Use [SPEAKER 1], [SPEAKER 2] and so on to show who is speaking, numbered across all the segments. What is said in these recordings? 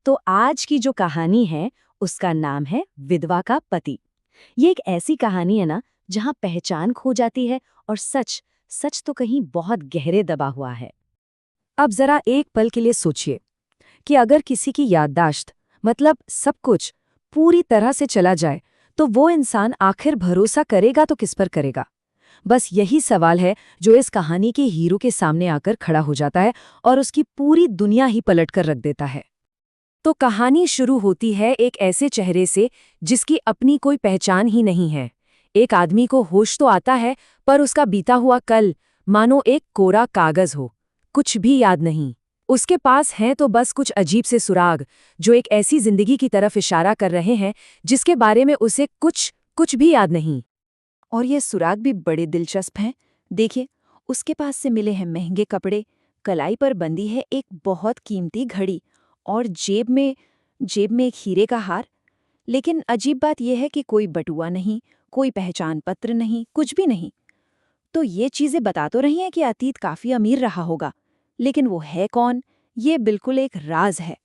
[SPEAKER 1] तो आज की जो कहानी है उसका नाम है विधवा का पति। ये एक ऐसी कहानी है ना जहां पहचान खो जाती है और सच सच तो कहीं बहुत गहरे दबा हुआ है। अब जरा एक पल के लिए सोचिए कि अगर किसी की याददाश्त मतलब सब कुछ पूरी तरह से चला जाए तो वो इंसान आखिर भरोसा करेगा तो किस पर करेगा। बस यही सवाल है जो इस कहानी के हीरो के सामने आकर खड़ा हो जाता है और उसकी पूरी दुनिया ही पलट कर रख देता है। तो कहानी शुरू होती है एक ऐसे चेहरे से जिसकी अपनी कोई पहचान ही नहीं है। एक आदमी को होश तो आता है पर उसका बीता हुआ कल मानो एक कोरा कागज हो, कुछ भी याद नहीं। उसके पास हैं तो बस कुछ अजीब से सुराग जो एक ऐसी जिंदगी की तरफ इशारा कर रहे हैं जिसके बारे में उसे कुछ भी याद नहीं। और ये सुराग भी बड़े दिलचस्प हैं। देखिए, उसके पास से मिले हैं महंगे कपड़े, कलाई पर बंधी है एक बहुत कीमती घड़ी और जेब में एक हीरे का हार। लेकिन अजीब बात यह है कि कोई बटुआ नहीं, कोई पहचान पत्र नहीं, कुछ भी नहीं। तो ये चीजें बता तो रही हैं कि अतीत काफी अमीर रहा होगा, लेकिन वो है कौन, ये बिल्कुल एक राज है।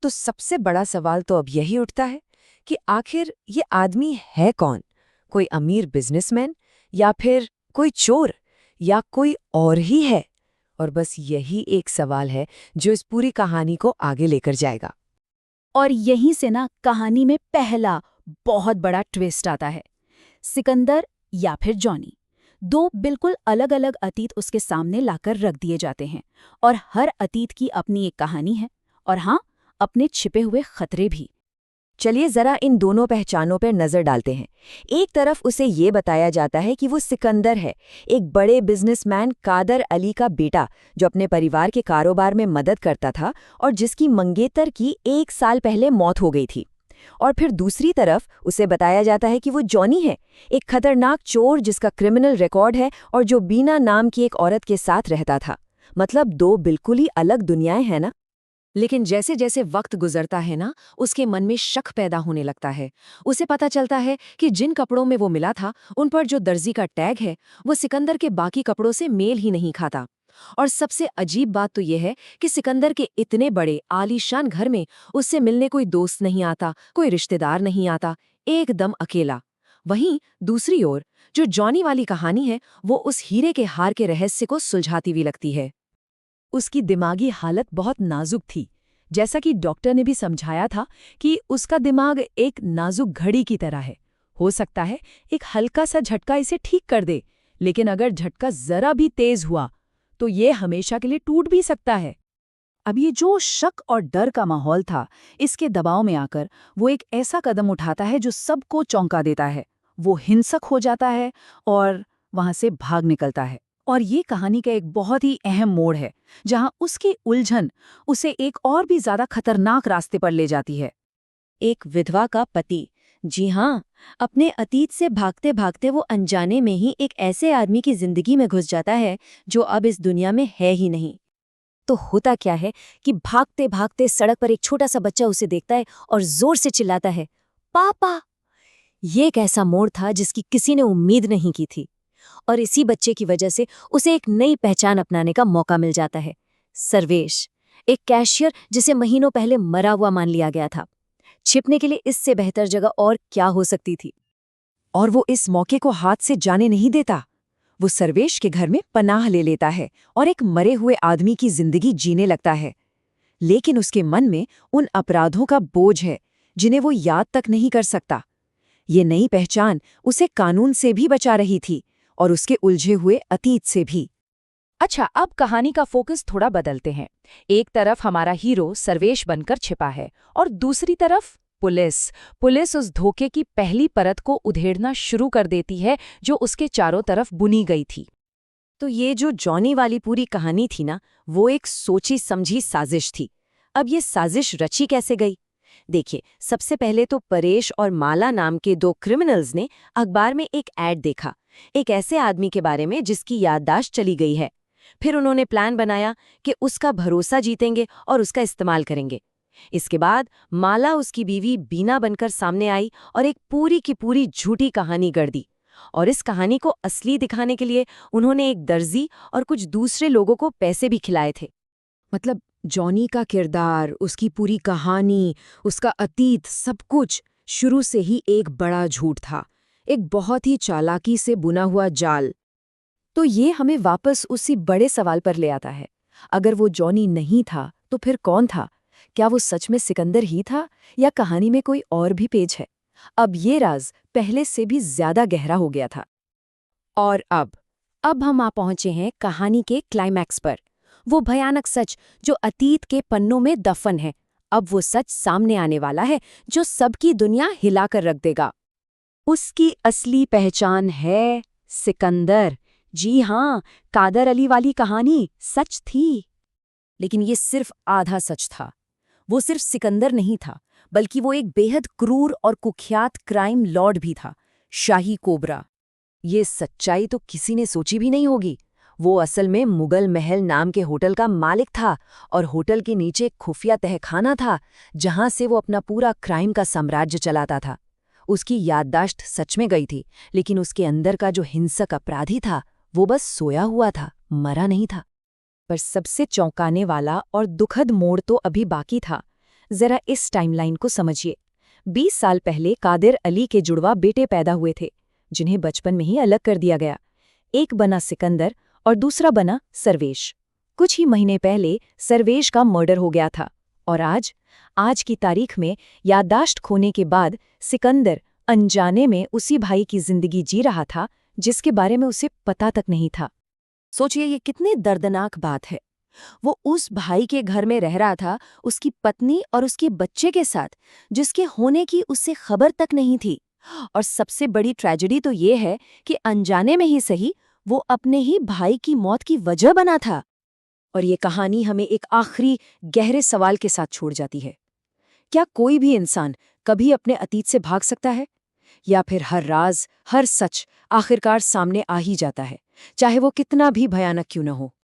[SPEAKER 1] तो सबसे बड़ा सवाल तो अब यही उठता है कि आखिर ये आदमी है कौन? कोई अमीर बिजनेसमैन या फिर कोई चोर या कोई और ही है? और बस यही एक सवाल है जो इस पूरी कहानी को आगे लेकर जाएगा। और यहीं से ना कहानी में पहला बहुत बड़ा ट्विस्ट आता है। सिकंदर या फिर जॉनी, दो बिल्कुल अलग अलग अतीत उसके सामने लाकर रख दिए जाते हैं और हर अतीत की अपनी एक कहानी है और हाँ, अपने छिपे हुए खतरे भी। चलिए जरा इन दोनों पहचानों पर नजर डालते हैं। एक तरफ उसे ये बताया जाता है कि वो सिकंदर है, एक बड़े बिजनेसमैन कादर अली का बेटा जो अपने परिवार के कारोबार में मदद करता था और जिसकी मंगेतर की 1 साल पहले मौत हो गई थी। और फिर दूसरी तरफ उसे बताया जाता है कि वो जॉनी है, एक खतरनाक चोर जिसका क्रिमिनल रिकॉर्ड है और जो बीना नाम की एक औरत के साथ रहता था। मतलब दो बिल्कुल ही अलग दुनियाएं हैं ना। लेकिन जैसे जैसे वक्त गुजरता है ना, उसके मन में शक पैदा होने लगता है। उसे पता चलता है कि जिन कपड़ों में वो मिला था उन पर जो दर्जी का टैग है वो सिकंदर के बाकी कपड़ों से मेल ही नहीं खाता। और सबसे अजीब बात तो यह है कि सिकंदर के इतने बड़े आलीशान घर में उससे मिलने कोई दोस्त नहीं आता, कोई रिश्तेदार नहीं आता, एकदम अकेला। वहीं दूसरी ओर जो जॉनी वाली कहानी है वो उस हीरे के हार के रहस्य को सुलझाती हुई लगती है। उसकी दिमागी हालत बहुत नाजुक थी, जैसा कि डॉक्टर ने भी समझाया था कि उसका दिमाग एक नाजुक घड़ी की तरह है। हो सकता है एक हल्का सा झटका इसे ठीक कर दे, लेकिन अगर झटका जरा भी तेज हुआ तो ये हमेशा के लिए टूट भी सकता है। अब ये जो शक और डर का माहौल था, इसके दबाव में आकर वो एक ऐसा कदम उठाता है जो सबको चौंका देता है। वो हिंसक हो जाता है और वहां से भाग निकलता है। और ये कहानी का एक बहुत ही अहम मोड़ है, जहां उसकी उलझन उसे एक और भी ज्यादा खतरनाक रास्ते पर ले जाती है। एक विधवा का पति, जी हाँ, अपने अतीत से भागते भागते वो अनजाने में ही एक ऐसे आदमी की जिंदगी में घुस जाता है जो अब इस दुनिया में है ही नहीं। तो होता क्या है कि भागते भागते सड़क पर एक छोटा सा बच्चा उसे देखता है और जोर से चिल्लाता है, पापा। ये एक ऐसा मोड़ था जिसकी किसी ने उम्मीद नहीं की थी। और इसी बच्चे की वजह से उसे एक नई पहचान अपनाने का मौका मिल जाता है। सर्वेश, एक कैशियर जिसे महीनों पहले मरा हुआ मान लिया गया था। छिपने के लिए इससे बेहतर जगह और क्या हो सकती थी। और वो इस मौके को हाथ से जाने नहीं देता। वो सर्वेश के घर में पनाह ले लेता है और एक मरे हुए आदमी की जिंदगी जीने लगता है। लेकिन उसके मन में उन अपराधों का बोझ है जिन्हें वो याद तक नहीं कर सकता। ये नई पहचान उसे कानून से भी बचा रही थी और उसके उलझे हुए अतीत से भी। अच्छा, अब कहानी का फोकस थोड़ा बदलते हैं। एक तरफ हमारा हीरो सर्वेश बनकर छिपा है और दूसरी तरफ पुलिस उस धोखे की पहली परत को उधेड़ना शुरू कर देती है जो उसके चारों तरफ बुनी गई थी। तो ये जो जॉनी वाली पूरी कहानी थी ना, वो एक सोची समझी साजिश थी। अब ये साजिश रची कैसे गई? देखिए, सबसे पहले तो परेश और माला नाम के दो क्रिमिनल्स ने अखबार में एक ऐड देखा, एक ऐसे आदमी के बारे में जिसकी याददाश्त चली गई है। फिर उन्होंने प्लान बनाया कि उसका भरोसा जीतेंगे और उसका इस्तेमाल करेंगे। इसके बाद माला उसकी बीवी बीना बनकर सामने आई और एक पूरी की पूरी झूठी कहानी गढ़ दी। और इस कहानी को असली दिखाने के लिए उन्होंने एक दर्जी और कुछ दूसरे लोगों को पैसे भी खिलाए थे। मतलब
[SPEAKER 2] जॉनी का किरदार, उसकी पूरी कहानी, उसका अतीत, सब कुछ शुरू से ही एक बड़ा झूठ था, एक बहुत ही चालाकी से बुना हुआ जाल।
[SPEAKER 1] तो ये हमें वापस उसी बड़े सवाल पर ले आता है। अगर वो जॉनी नहीं था, तो फिर कौन था? क्या वो सच में सिकंदर ही था या कहानी में कोई और भी पेज है? अब ये राज पहले से भी ज्यादा गहरा हो गया था। और अब हम आ पहुंचे हैं कहानी के क्लाइमैक्स पर। वो भयानक सच जो अतीत के पन्नों में दफन है, अब वो सच सामने आने वाला है जो सबकी दुनिया हिलाकर रख देगा। उसकी असली पहचान है सिकंदर। जी हाँ, कादर अली वाली कहानी सच थी। लेकिन ये सिर्फ आधा सच था। वो सिर्फ सिकंदर नहीं था, बल्कि वो एक बेहद क्रूर और कुख्यात क्राइम लॉर्ड भी था, शाही कोबरा।
[SPEAKER 2] ये सच्चाई तो किसी ने सोची भी नहीं होगी। वो असल में मुगल महल नाम के होटल का मालिक था और होटल के नीचे एक खुफिया तहखाना था जहां से वो अपना पूरा क्राइम का साम्राज्य चलाता था। उसकी याददाश्त सच में गई थी, लेकिन उसके अंदर का जो हिंसक अपराधी था वो बस सोया हुआ था, मरा नहीं था।
[SPEAKER 1] पर सबसे चौंकाने वाला और दुखद मोड़ तो अभी बाकी था। जरा इस टाइमलाइन को समझिए। 20 साल पहले कादिर अली के जुड़वा बेटे पैदा हुए थे, जिन्हें बचपन में ही अलग कर दिया गया। एक बना सिकंदर और दूसरा बना सर्वेश। कुछ ही महीने पहले सर्वेश का मर्डर हो गया था, और आज की तारीख में याददाश्त खोने के बाद सिकंदर अनजाने में उसी भाई की जिंदगी जी रहा था जिसके बारे में उसे पता तक नहीं था। सोचिए ये कितनी दर्दनाक बात है। वो उस भाई के घर में रह रहा था, उसकी पत्नी और उसके बच्चे के साथ, जिसके होने की उससे खबर तक नहीं थी। और सबसे बड़ी ट्रेजेडी तो ये है कि अनजाने में ही सही, वो अपने ही भाई की मौत की वजह बना था। और ये कहानी हमें एक आखिरी गहरे सवाल के साथ छोड़ जाती है। क्या कोई भी इंसान कभी अपने अतीत से भाग सकता है? या फिर हर राज, हर सच आखिरकार सामने आ ही जाता है, चाहे वो कितना भी भयानक क्यों न हो?